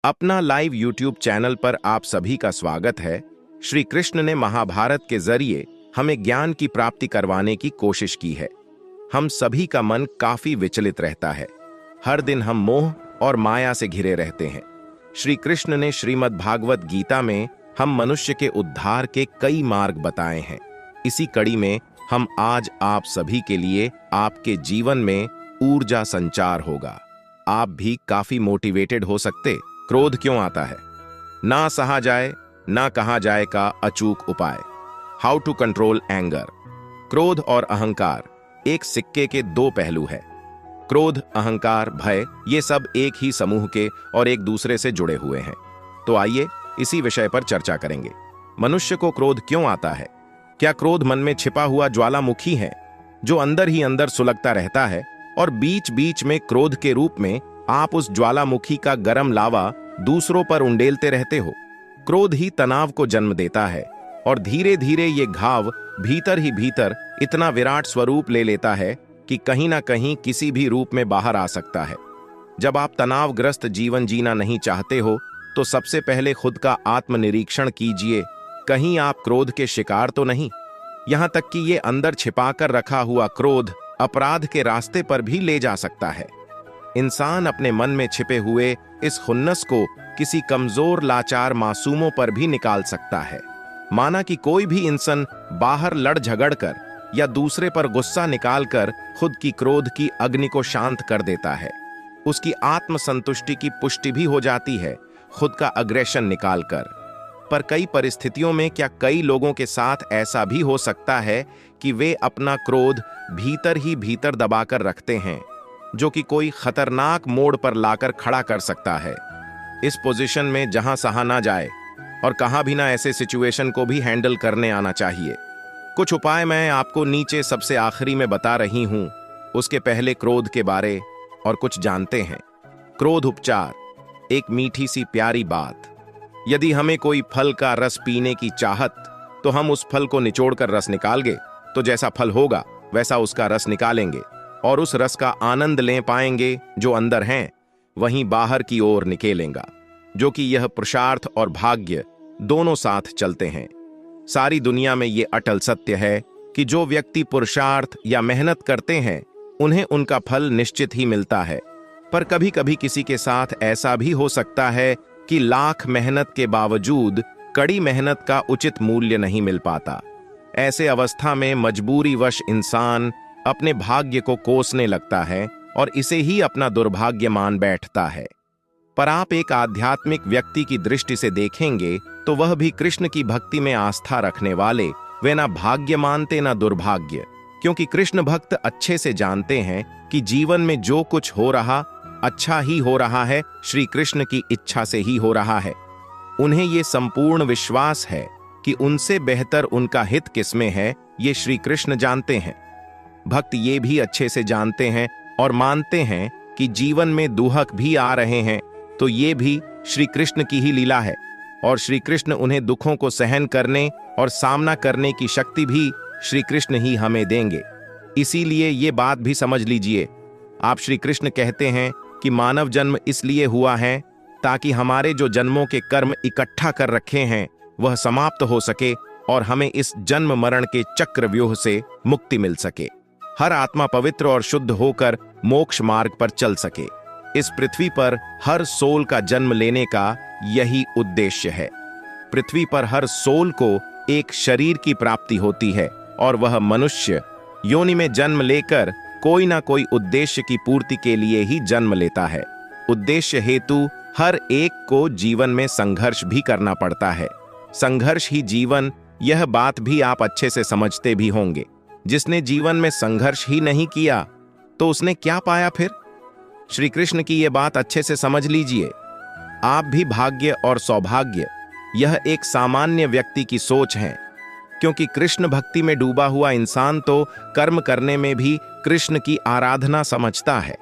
अपना live YouTube channel पर आप सभी का स्वागत है। श्री कृष्ण ने महाभारत के जरिए हमें ज्ञान की प्राप्ति करवाने की कोशिश की है। हम सभी का मन काफी विचलित रहता है। हर दिन हम मोह और माया से घिरे रहते हैं। श्री कृष्ण ने श्रीमद् भागवत गीता में हम मनुष्य के उद्धार के कई मार्ग बताए हैं। इसी कड़ी में हम आज आप सभी के लिए आपके जीवन में ऊर्जा संचार होगा। आप भी काफी मोटिवेटेड हो सकते। क्रोध क्यों आता है? ना सहा जाए ना कहा जाए का अचूक उपाय। How to control anger. क्रोध और अहंकार एक सिक्के के दो पहलू है। क्रोध, अहंकार, भय ये सब एक ही समूह के और एक दूसरे से जुड़े हुए हैं। तो आइए इसी विषय पर चर्चा करेंगे। मनुष्य को क्रोध क्यों आता है? क्या क्रोध मन में छिपा हुआ ज्वालामुखी है जो अंदर ही अंदर सुलगता रहता है और बीच बीच में क्रोध के रूप में आप उस ज्वालामुखी का गरम लावा दूसरों पर उंडेलते रहते हो? क्रोध ही तनाव को जन्म देता है और धीरे धीरे ये घाव भीतर ही भीतर इतना विराट स्वरूप ले लेता है कि कहीं ना कहीं किसी भी रूप में बाहर आ सकता है। जब आप तनावग्रस्त जीवन जीना नहीं चाहते हो तो सबसे पहले खुद का आत्मनिरीक्षण कीजिए। कहीं आप क्रोध के शिकार तो नहीं? यहां तक कि ये अंदर छिपाकर रखा हुआ क्रोध अपराध के रास्ते पर भी ले जा सकता है। इंसान अपने मन में छिपे हुए इस खुन्नस को किसी कमजोर लाचार मासूमों पर भी निकाल सकता है। माना कि कोई भी इंसान बाहर लड़ झगड़ कर या दूसरे पर गुस्सा निकालकर खुद की क्रोध की अग्नि को शांत कर देता है। उसकी आत्मसंतुष्टि की पुष्टि भी हो जाती है खुद का अग्रेशन निकालकर। पर कई परिस्थितियों में क्या कई लोगों के साथ ऐसा भी हो सकता है कि वे अपना क्रोध भीतर ही भीतर दबाकर रखते हैं, जो कि कोई खतरनाक मोड़ पर लाकर खड़ा कर सकता है। इस पोजीशन में जहां सहा ना जाए और कहां भी ना, ऐसे सिचुएशन को भी हैंडल करने आना चाहिए। कुछ उपाय मैं आपको नीचे सबसे आखिरी में बता रही हूं। उसके पहले क्रोध के बारे और कुछ जानते हैं। क्रोध उपचार, एक मीठी सी प्यारी बात। यदि हमें कोई फल का रस पीने की चाहत तो हम उस फल को निचोड़कर रस निकाल गए तो जैसा फल होगा वैसा उसका रस निकालेंगे और उस रस का आनंद ले पाएंगे जो अंदर हैं, वहीं बाहर की ओर निकलेगा, जो कि यह पुरुषार्थ और भाग्य दोनों साथ चलते हैं। सारी दुनिया में यह अटल सत्य है कि जो व्यक्ति पुरुषार्थ या मेहनत करते हैं उन्हें उनका फल निश्चित ही मिलता है। पर कभी कभी किसी के साथ ऐसा भी हो सकता है कि लाख मेहनत के बावजूद कड़ी मेहनत का उचित मूल्य नहीं मिल पाता। ऐसे अवस्था में मजबूरीवश इंसान अपने भाग्य को कोसने लगता है और इसे ही अपना दुर्भाग्य मान बैठता है। पर आप एक आध्यात्मिक व्यक्ति की दृष्टि से देखेंगे तो वह भी कृष्ण की भक्ति में आस्था रखने वाले वे ना भाग्य मानते ना दुर्भाग्य, क्योंकि कृष्ण भक्त अच्छे से जानते हैं कि जीवन में जो कुछ हो रहा अच्छा ही हो रहा है, श्री कृष्ण की इच्छा से ही हो रहा है। उन्हें ये संपूर्ण विश्वास है कि उनसे बेहतर उनका हित किसमें है, ये श्री कृष्ण जानते हैं। भक्त ये भी अच्छे से जानते हैं और मानते हैं कि जीवन में दुहक भी आ रहे हैं तो ये भी श्री कृष्ण की ही लीला है और श्री कृष्ण उन्हें दुखों को सहन करने और सामना करने की शक्ति भी श्री कृष्ण ही हमें देंगे। इसीलिए ये बात भी समझ लीजिए। आप श्री कृष्ण कहते हैं कि मानव जन्म इसलिए हुआ है ताकि हमारे जो जन्मों के कर्म इकट्ठा कर रखे हैं वह समाप्त हो सके और हमें इस जन्म मरण के चक्रव्यूह से मुक्ति मिल सके। हर आत्मा पवित्र और शुद्ध होकर मोक्ष मार्ग पर चल सके। इस पृथ्वी पर हर सोल का जन्म लेने का यही उद्देश्य है। पृथ्वी पर हर सोल को एक शरीर की प्राप्ति होती है और वह मनुष्य योनि में जन्म लेकर कोई ना कोई उद्देश्य की पूर्ति के लिए ही जन्म लेता है। उद्देश्य हेतु हर एक को जीवन में संघर्ष भी करना पड़ता है। संघर्ष ही जीवन, यह बात भी आप अच्छे से समझते भी होंगे। जिसने जीवन में संघर्ष ही नहीं किया तो उसने क्या पाया फिर? श्री कृष्ण की यह बात अच्छे से समझ लीजिए। आप भी भाग्य और सौभाग्य, यह एक सामान्य व्यक्ति की सोच है, क्योंकि कृष्ण भक्ति में डूबा हुआ इंसान तो कर्म करने में भी कृष्ण की आराधना समझता है।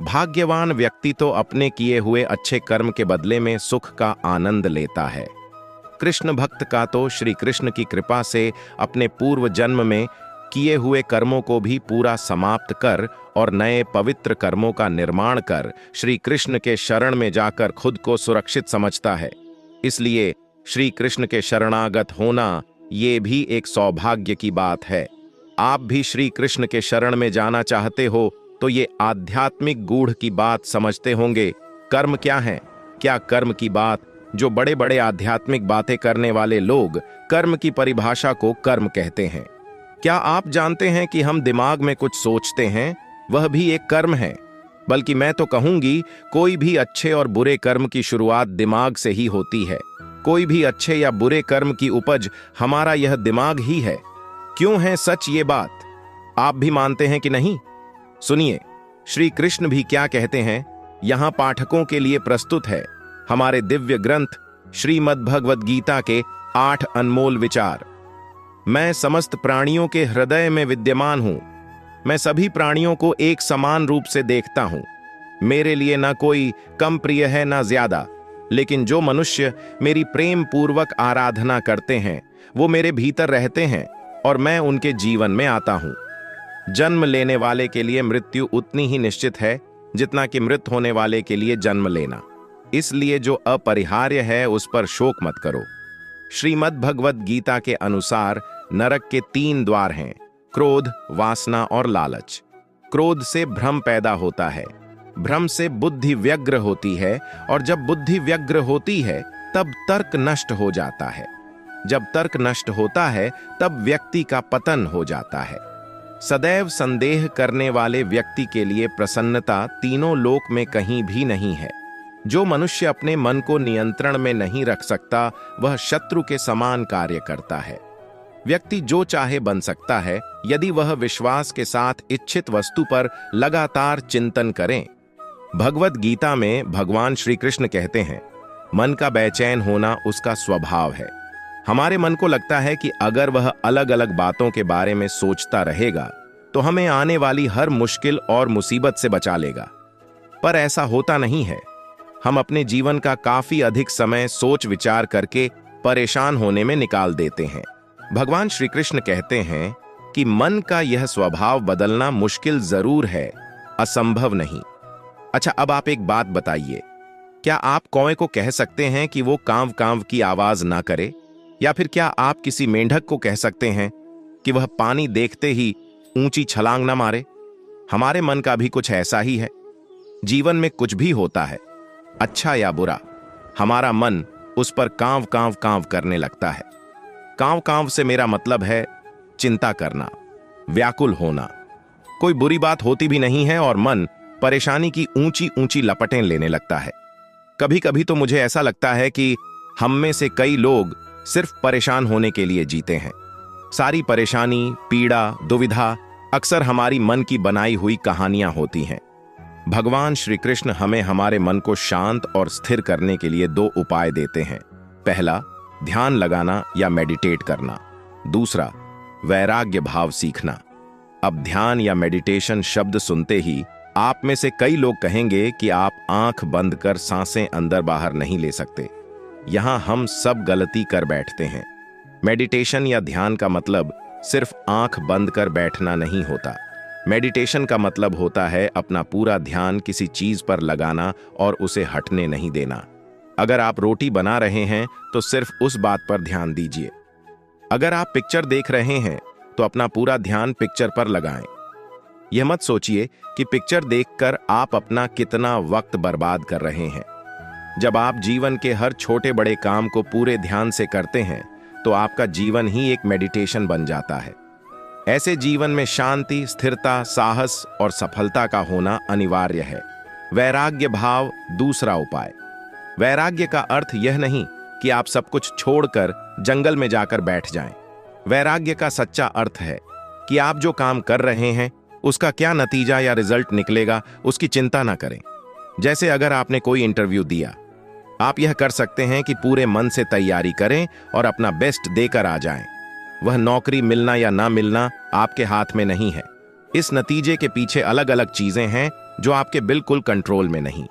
भाग्यवान व्यक्ति तो अपने किए हुए अच्छे कर्म के बदले में सुख का आनंद लेता है। कृष्ण भक्त का तो श्री कृष्ण की कृपा से अपने पूर्व जन्म में किए हुए कर्मों को भी पूरा समाप्त कर और नए पवित्र कर्मों का निर्माण कर श्री कृष्ण के शरण में जाकर खुद को सुरक्षित समझता है। इसलिए श्री कृष्ण के शरणागत होना ये भी एक सौभाग्य की बात है। आप भी श्री कृष्ण के शरण में जाना चाहते हो तो ये आध्यात्मिक गूढ़ की बात समझते होंगे। कर्म क्या है? क्या कर्म की बात? जो बड़े बड़े आध्यात्मिक बातें करने वाले लोग कर्म की परिभाषा को कर्म कहते हैं। क्या आप जानते हैं कि हम दिमाग में कुछ सोचते हैं, वह भी एक कर्म है? बल्कि मैं तो कहूंगी, कोई भी अच्छे और बुरे कर्म की शुरुआत दिमाग से ही होती है। कोई भी अच्छे या बुरे कर्म की उपज हमारा यह दिमाग ही है। क्यों है सच ये बात? आप भी मानते हैं कि नहीं? सुनिए, श्री कृष्ण भी क्या कहते हैं, यहां पाठकों के लिए प्रस्तुत है हमारे दिव्य ग्रंथ श्रीमद् भगवद गीता के 8 अनमोल विचार। मैं समस्त प्राणियों के हृदय में विद्यमान हूं। मैं सभी प्राणियों को एक समान रूप से देखता हूं। मेरे लिए ना कोई कम प्रिय है ना ज्यादा, लेकिन जो मनुष्य मेरी प्रेम पूर्वक आराधना करते हैं वो मेरे भीतर रहते हैं और मैं उनके जीवन में आता हूं। जन्म लेने वाले के लिए मृत्यु उतनी ही निश्चित है जितना कि मृत होने वाले के लिए जन्म लेना। इसलिए जो अपरिहार्य है उस पर शोक मत करो। श्रीमद् भगवद गीता के अनुसार नरक के 3 द्वार हैं, क्रोध, वासना और लालच। क्रोध से भ्रम पैदा होता है, भ्रम से बुद्धि व्यग्र होती है, और जब बुद्धि व्यग्र होती है तब तर्क नष्ट हो जाता है। जब तर्क नष्ट होता है तब व्यक्ति का पतन हो जाता है। सदैव संदेह करने वाले व्यक्ति के लिए प्रसन्नता तीनों लोक में कहीं भी नहीं है। जो मनुष्य अपने मन को नियंत्रण में नहीं रख सकता वह शत्रु के समान कार्य करता है। व्यक्ति जो चाहे बन सकता है यदि वह विश्वास के साथ इच्छित वस्तु पर लगातार चिंतन करें। भगवद गीता में भगवान श्री कृष्ण कहते हैं, मन का बेचैन होना उसका स्वभाव है। हमारे मन को लगता है कि अगर वह अलग अलग बातों के बारे में सोचता रहेगा तो हमें आने वाली हर मुश्किल और मुसीबत से बचा लेगा, पर ऐसा होता नहीं है। हम अपने जीवन का काफी अधिक समय सोच विचार करके परेशान होने में निकाल देते हैं। भगवान श्री कृष्ण कहते हैं कि मन का यह स्वभाव बदलना मुश्किल जरूर है, असंभव नहीं। अच्छा, अब आप एक बात बताइए, क्या आप कौवे को कह सकते हैं कि वो कांव कांव की आवाज ना करे? या फिर क्या आप किसी मेंढक को कह सकते हैं कि वह पानी देखते ही ऊंची छलांग ना मारे? हमारे मन का भी कुछ ऐसा ही है। जीवन में कुछ भी होता है, अच्छा या बुरा, हमारा मन उस पर कांव कांव कांव करने लगता है। कांव कांव से मेरा मतलब है चिंता करना, व्याकुल होना। कोई बुरी बात होती भी नहीं है और मन परेशानी की ऊंची ऊंची लपटें लेने लगता है। कभी कभी तो मुझे ऐसा लगता है कि हम में से कई लोग सिर्फ परेशान होने के लिए जीते हैं। सारी परेशानी, पीड़ा, दुविधा अक्सर हमारी मन की बनाई हुई कहानियां होती हैं। भगवान श्री कृष्ण हमें हमारे मन को शांत और स्थिर करने के लिए 2 उपाय देते हैं। पहला, ध्यान लगाना या मेडिटेट करना। दूसरा, वैराग्य भाव सीखना। अब ध्यान या मेडिटेशन शब्द सुनते ही आप में से कई लोग कहेंगे कि आप आंख बंद कर सांसें अंदर बाहर नहीं ले सकते। यहां हम सब गलती कर बैठते हैं। मेडिटेशन या ध्यान का मतलब सिर्फ आंख बंद कर बैठना नहीं होता। मेडिटेशन का मतलब होता है अपना पूरा ध्यान किसी चीज पर लगाना और उसे हटने नहीं देना। अगर आप रोटी बना रहे हैं तो सिर्फ उस बात पर ध्यान दीजिए। अगर आप पिक्चर देख रहे हैं तो अपना पूरा ध्यान पिक्चर पर लगाएं। यह मत सोचिए कि पिक्चर देखकर आप अपना कितना वक्त बर्बाद कर रहे हैं। जब आप जीवन के हर छोटे बड़े काम को पूरे ध्यान से करते हैं तो आपका जीवन ही एक मेडिटेशन बन जाता है। ऐसे जीवन में शांति, स्थिरता, साहस और सफलता का होना अनिवार्य है। वैराग्य भाव दूसरा उपाय। वैराग्य का अर्थ यह नहीं कि आप सब कुछ छोड़कर जंगल में जाकर बैठ जाएं। वैराग्य का सच्चा अर्थ है कि आप जो काम कर रहे हैं उसका क्या नतीजा या रिजल्ट निकलेगा उसकी चिंता ना करें। जैसे अगर आपने कोई इंटरव्यू दिया, आप यह कर सकते हैं कि पूरे मन से तैयारी करें और अपना बेस्ट देकर आ जाएं। वह नौकरी मिलना या ना मिलना आपके हाथ में नहीं है। इस नतीजे के पीछे अलग अलग चीजें हैं जो आपके बिल्कुल कंट्रोल में नहीं।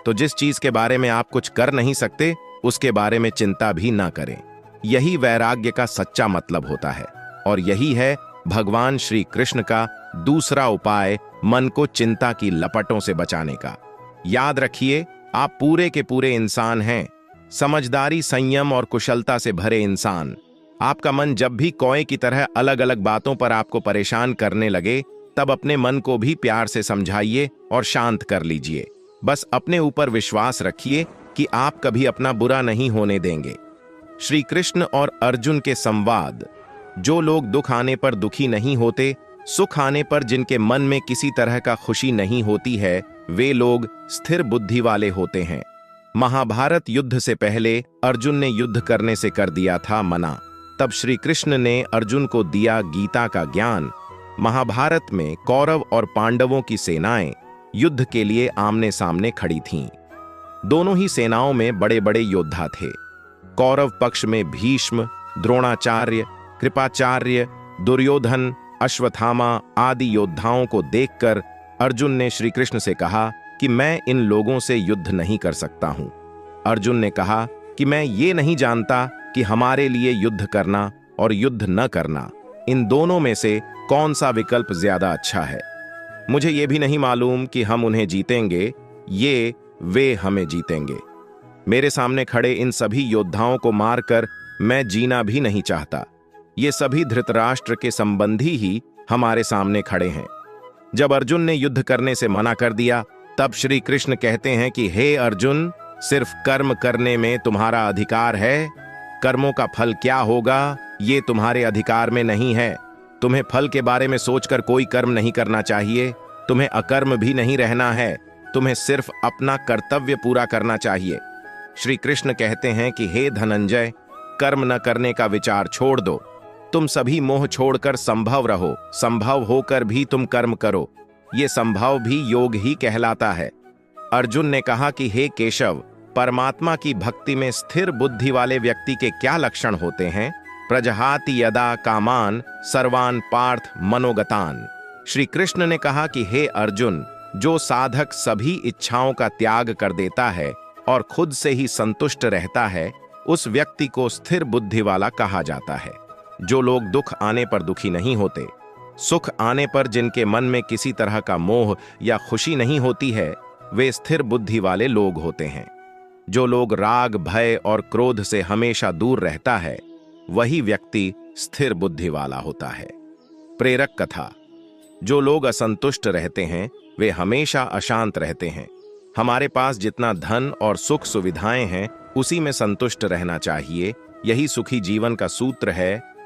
तो जिस चीज के बारे में आप कुछ कर नहीं सकते उसके बारे में चिंता भी ना करें। यही वैराग्य का सच्चा मतलब होता है और यही है भगवान श्री कृष्ण का दूसरा उपाय मन को चिंता की लपटों से बचाने का। याद रखिए, आप पूरे के पूरे इंसान हैं, समझदारी, संयम और कुशलता से भरे इंसान। आपका मन जब भी कौए की तरह अलग अलग बातों पर आपको परेशान करने लगे, तब अपने मन को भी प्यार से समझाइए और शांत कर लीजिए। बस अपने ऊपर विश्वास रखिए कि आप कभी अपना बुरा नहीं होने देंगे। श्री कृष्ण और अर्जुन के संवाद। जो लोग दुख आने पर दुखी नहीं होते, सुख आने पर जिनके मन में किसी तरह का खुशी नहीं होती है, वे लोग स्थिर बुद्धि वाले होते हैं। महाभारत युद्ध से पहले अर्जुन ने युद्ध करने से कर दिया था मना। तब श्री कृष्ण ने अर्जुन को दिया गीता का ज्ञान। महाभारत में कौरव और पांडवों की सेनाएं युद्ध के लिए आमने सामने खड़ी थीं। दोनों ही सेनाओं में बड़े बड़े योद्धा थे। कौरव पक्ष में भीष्म, द्रोणाचार्य, कृपाचार्य, दुर्योधन, अश्वत्थामा आदि योद्धाओं को देखकर अर्जुन ने श्री कृष्ण से कहा कि मैं इन लोगों से युद्ध नहीं कर सकता हूं। अर्जुन ने कहा कि मैं ये नहीं जानता कि हमारे लिए युद्ध करना और युद्ध न करना, इन दोनों में से कौन सा विकल्प ज्यादा अच्छा है। मुझे ये भी नहीं मालूम कि हम उन्हें जीतेंगे, वे हमें जीतेंगे। मेरे सामने खड़े इन सभी योद्धाओं को मारकर मैं जीना भी नहीं चाहता। ये सभी धृतराष्ट्र के संबंधी ही हमारे सामने खड़े हैं। जब अर्जुन ने युद्ध करने से मना कर दिया, तब श्री कृष्ण कहते हैं कि हे अर्जुन, सिर्फ कर्म करने में तुम्हारा अधिकार है। कर्मों का फल क्या होगा, ये तुम्हारे अधिकार में नहीं है। तुम्हें फल के बारे में सोचकर कोई कर्म नहीं करना चाहिए। तुम्हें अकर्म भी नहीं रहना है। तुम्हें सिर्फ अपना कर्तव्य पूरा करना चाहिए। श्री कृष्ण कहते हैं कि हे धनंजय, कर्म न करने का विचार छोड़ दो। तुम सभी मोह छोड़कर संभव रहो। संभव होकर भी तुम कर्म करो। ये संभव भी योग ही कहलाता है। अर्जुन ने कहा कि हे केशव, परमात्मा की भक्ति में स्थिर बुद्धि वाले व्यक्ति के क्या लक्षण होते हैं? प्रजहाति यदा कामान सर्वान पार्थ मनोगतान। श्री कृष्ण ने कहा कि हे अर्जुन, जो साधक सभी इच्छाओं का त्याग कर देता है और खुद से ही संतुष्ट रहता है, उस व्यक्ति को स्थिर बुद्धि वाला कहा जाता है। जो लोग दुख आने पर दुखी नहीं होते, सुख आने पर जिनके मन में किसी तरह का मोह या खुशी नहीं होती है, वे स्थिर बुद्धि वाले लोग होते हैं। जो लोग राग, भय और क्रोध से हमेशा दूर रहता है, वही व्यक्ति स्थिर बुद्धि वाला होता है। प्रेरक कथा। जो लोग असंतुष्ट रहते हैं, वे हमेशा अशांत रहते हैं। हमारे पास जितना धन और सुख सुविधाएं हैं, उसी में संतुष्ट रहना चाहिए। यही सुखी जीवन का सूत्र है।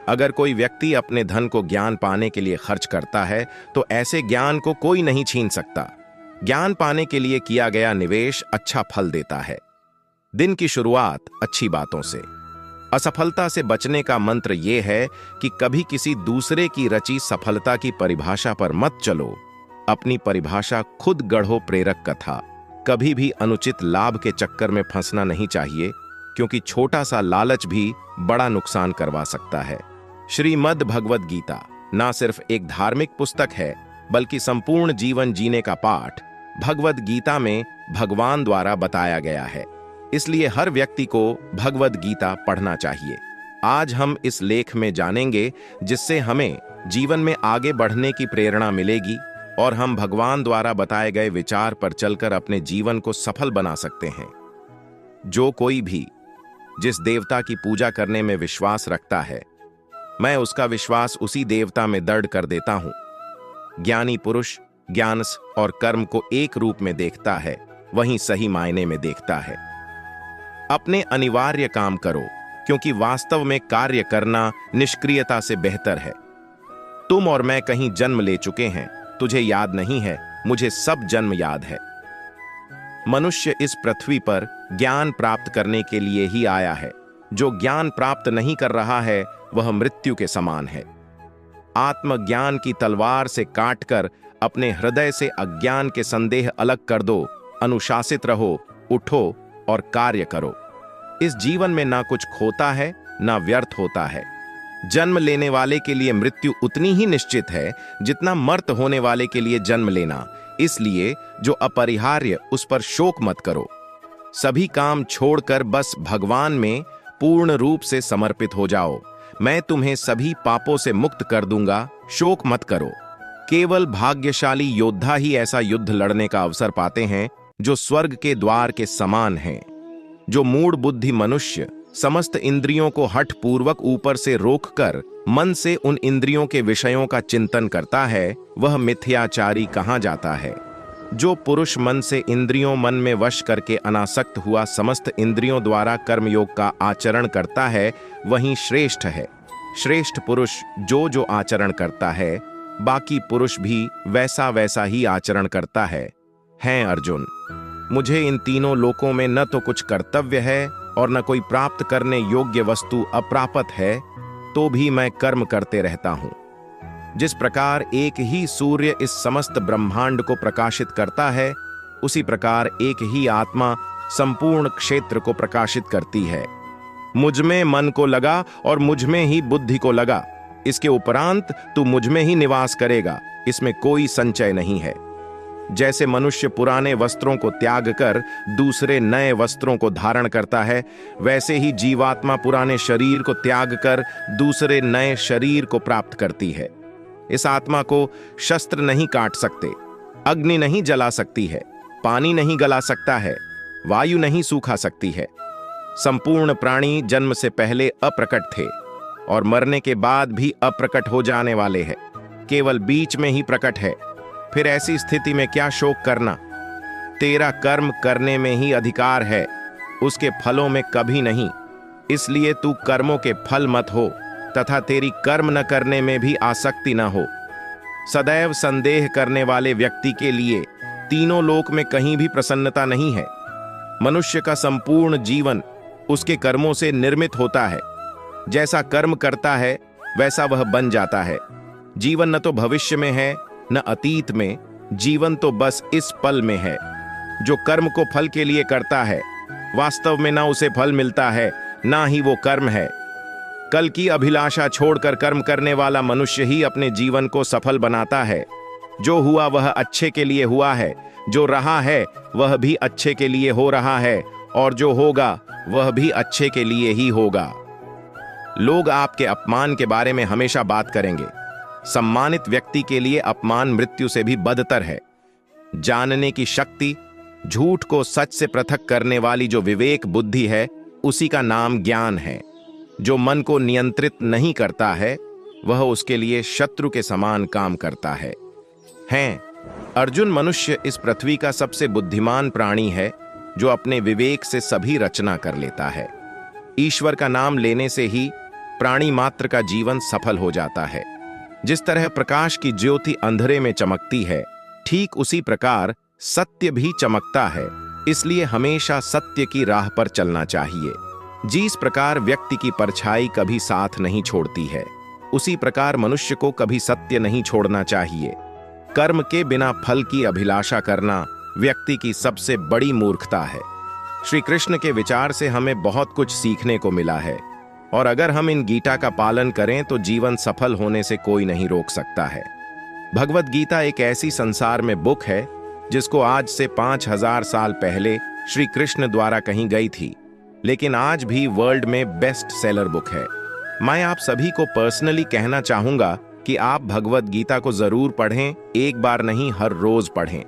अगर कोई व्यक्ति अपने धन को ज्ञान पाने के लिए खर्च करता है, तो ऐसे ज्ञान को कोई नहीं छीन सकता। ज्ञान पाने के लिए किया गया निवेश अच्छा फल देता है। दिन की शुरुआत अच्छी बातों से। असफलता से बचने का मंत्र यह है कि कभी किसी दूसरे की रची सफलता की परिभाषा पर मत चलो। अपनी परिभाषा खुद गढ़ो। प्रेरक कथा। कभी भी अनुचित लाभ के चक्कर में फंसना नहीं चाहिए, क्योंकि छोटा सा लालच भी बड़ा नुकसान करवा सकता है। श्रीमद् भगवद गीता ना सिर्फ एक धार्मिक पुस्तक है, बल्कि संपूर्ण जीवन जीने का पाठ भगवद गीता में भगवान द्वारा बताया गया है। इसलिए हर व्यक्ति को भगवद गीता पढ़ना चाहिए। आज हम इस लेख में जानेंगे, जिससे हमें जीवन में आगे बढ़ने की प्रेरणा मिलेगी और हम भगवान द्वारा बताए गए विचार पर चलकर अपने जीवन को सफल बना सकते हैं। जो कोई भी जिस देवता की पूजा करने में विश्वास रखता है, मैं उसका विश्वास उसी देवता में दृढ़ कर देता हूं। ज्ञानी पुरुष ज्ञान और कर्म को एक रूप में देखता है, वहीं सही मायने में देखता है। अपने अनिवार्य काम करो, क्योंकि वास्तव में कार्य करना निष्क्रियता से बेहतर है। तुम और मैं कहीं जन्म ले चुके हैं, तुझे याद नहीं है, मुझे सब जन्म याद है। मनुष्य इस पृथ्वी पर ज्ञान प्राप्त करने के लिए ही आया है। जो ज्ञान प्राप्त नहीं कर रहा है, वह मृत्यु के समान है। आत्मज्ञान की तलवार से काटकर अपने हृदय से अज्ञान के संदेह अलग कर दो। अनुशासित रहो, उठो और कार्य करो। इस जीवन में ना कुछ खोता है, ना व्यर्थ होता है। जन्म लेने वाले के लिए मृत्यु उतनी ही निश्चित है जितना मर्त होने वाले के लिए जन्म लेना। इसलिए जो अपरिहार्य, उस पर शोक मत करो। सभी काम छोड़कर बस भगवान में पूर्ण रूप से समर्पित हो जाओ। मैं तुम्हें सभी पापों से मुक्त कर दूंगा, शोक मत करो। केवल भाग्यशाली योद्धा ही ऐसा युद्ध लड़ने का अवसर पाते हैं जो स्वर्ग के द्वार के समान हैं। जो मूढ़ बुद्धि मनुष्य समस्त इंद्रियों को हठ पूर्वक ऊपर से रोककर मन से उन इंद्रियों के विषयों का चिंतन करता है, वह मिथ्याचारी कहा जाता है। जो पुरुष मन से इंद्रियों मन में वश करके अनासक्त हुआ समस्त इंद्रियों द्वारा कर्मयोग का आचरण करता है, वही श्रेष्ठ है। श्रेष्ठ पुरुष जो जो आचरण करता है, बाकी पुरुष भी वैसा वैसा ही आचरण करता है। हैं अर्जुन, मुझे इन तीनों लोकों में न तो कुछ कर्तव्य है और न कोई प्राप्त करने योग्य वस्तु अप्राप्त है, तो भी मैं कर्म करते रहता हूं। जिस प्रकार एक ही सूर्य इस समस्त ब्रह्मांड को प्रकाशित करता है, उसी प्रकार एक ही आत्मा संपूर्ण क्षेत्र को प्रकाशित करती है। मुझ में मन को लगा और मुझ में ही बुद्धि को लगा, इसके उपरांत तू मुझ में ही निवास करेगा, इसमें कोई संचय नहीं है। जैसे मनुष्य पुराने वस्त्रों को त्याग कर दूसरे नए वस्त्रों को धारण करता है, वैसे ही जीवात्मा पुराने शरीर को त्याग कर दूसरे नए शरीर को प्राप्त करती है। इस आत्मा को शस्त्र नहीं काट सकते, अग्नि नहीं जला सकती है, पानी नहीं गला सकता है, वायु नहीं सूखा सकती है। संपूर्ण प्राणी जन्म से पहले अप्रकट थे और मरने के बाद भी अप्रकट हो जाने वाले हैं, केवल बीच में ही प्रकट है। फिर ऐसी स्थिति में क्या शोक करना? तेरा कर्म करने में ही अधिकार है, उसके फलों में कभी नहीं। इसलिए तू कर्मों के फल मत हो तथा तेरी कर्म न करने में भी आसक्ति न हो। सदैव संदेह करने वाले व्यक्ति के लिए तीनों लोक में कहीं भी प्रसन्नता नहीं है। मनुष्य का संपूर्ण जीवन उसके कर्मों से निर्मित होता है। जैसा कर्म करता है वैसा वह बन जाता है। जीवन न तो भविष्य में है न अतीत में, जीवन तो बस इस पल में है। जो कर्म को फल के लिए करता है, वास्तव में ना उसे फल मिलता है, ना ही वो कर्म है। कल की अभिलाषा छोड़कर कर्म करने वाला मनुष्य ही अपने जीवन को सफल बनाता है। जो हुआ वह अच्छे के लिए हुआ है, जो रहा है वह भी अच्छे के लिए हो रहा है, और जो होगा वह भी अच्छे के लिए ही होगा। लोग आपके अपमान के बारे में हमेशा बात करेंगे। सम्मानित व्यक्ति के लिए अपमान मृत्यु से भी बदतर है। जानने की शक्ति, झूठ को सच से पृथक करने वाली जो विवेक बुद्धि है, उसी का नाम ज्ञान है। जो मन को नियंत्रित नहीं करता है, वह उसके लिए शत्रु के समान काम करता है। हैं अर्जुन, मनुष्य इस पृथ्वी का सबसे बुद्धिमान प्राणी है, जो अपने विवेक से सभी रचना कर लेता है। ईश्वर का नाम लेने से ही प्राणी मात्र का जीवन सफल हो जाता है। जिस तरह प्रकाश की ज्योति अंधेरे में चमकती है, ठीक उसी प्रकार सत्य भी चमकता है। इसलिए हमेशा सत्य की राह पर चलना चाहिए। जिस प्रकार व्यक्ति की परछाई कभी साथ नहीं छोड़ती है, उसी प्रकार मनुष्य को कभी सत्य नहीं छोड़ना चाहिए। कर्म के बिना फल की अभिलाषा करना व्यक्ति की सबसे बड़ी मूर्खता है। श्री कृष्ण के विचार से हमें बहुत कुछ सीखने को मिला है, और अगर हम इन गीता का पालन करें तो जीवन सफल होने से कोई नहीं रोक सकता है। भगवत गीता एक ऐसी संसार में बुक है जिसको आज से 5000 साल पहले श्री कृष्ण द्वारा कही गई थी, लेकिन आज भी वर्ल्ड में बेस्ट सेलर बुक है। मैं आप सभी को पर्सनली कहना चाहूंगा कि आप भगवत गीता को जरूर पढ़ें, एक बार नहीं हर रोज पढ़ें।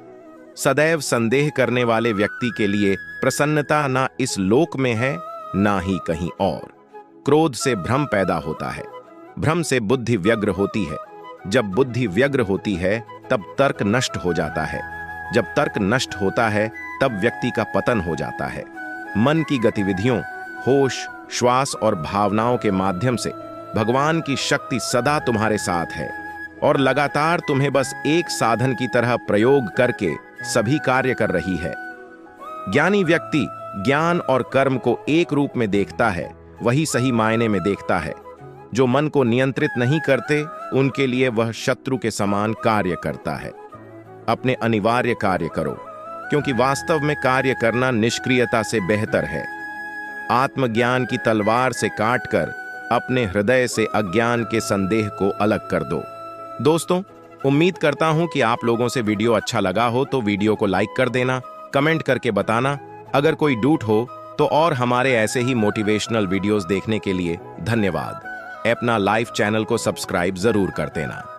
सदैव संदेह करने वाले व्यक्ति के लिए प्रसन्नता ना इस लोक में है, ना ही कहीं और। क्रोध से भ्रम पैदा होता है, भ्रम से बुद्धि व्यग्र होती है। जब बुद्धि व्यग्र होती है तब तर्क नष्ट हो जाता है। जब तर्क नष्ट होता है तब व्यक्ति का पतन हो जाता है। मन की गतिविधियों, होश, श्वास और भावनाओं के माध्यम से भगवान की शक्ति सदा तुम्हारे साथ है और लगातार तुम्हें बस एक साधन की तरह प्रयोग करके सभी कार्य कर रही है। ज्ञानी व्यक्ति ज्ञान और कर्म को एक रूप में देखता है, वही सही मायने में देखता है। जो मन को नियंत्रित नहीं करते, उनके लिए वह शत्रु के समान कार्य करता है। अपने अनिवार्य कार्य करो, क्योंकि वास्तव में कार्य करना निष्क्रियता से बेहतर है। आत्मज्ञान की तलवार से काटकर अपने हृदय से अज्ञान के संदेह को अलग कर दो। दोस्तों, उम्मीद करता हूं कि आप लोगों से वीडियो अच्छा लगा हो तो वीडियो को लाइक कर देना, कमेंट करके बताना। अगर कोई डाउट हो तो और हमारे ऐसे ही मोटिवेशनल वीडियोस देखने के लिए धन्यवाद। अपना लाइव चैनल को सब्सक्राइब जरूर कर देना।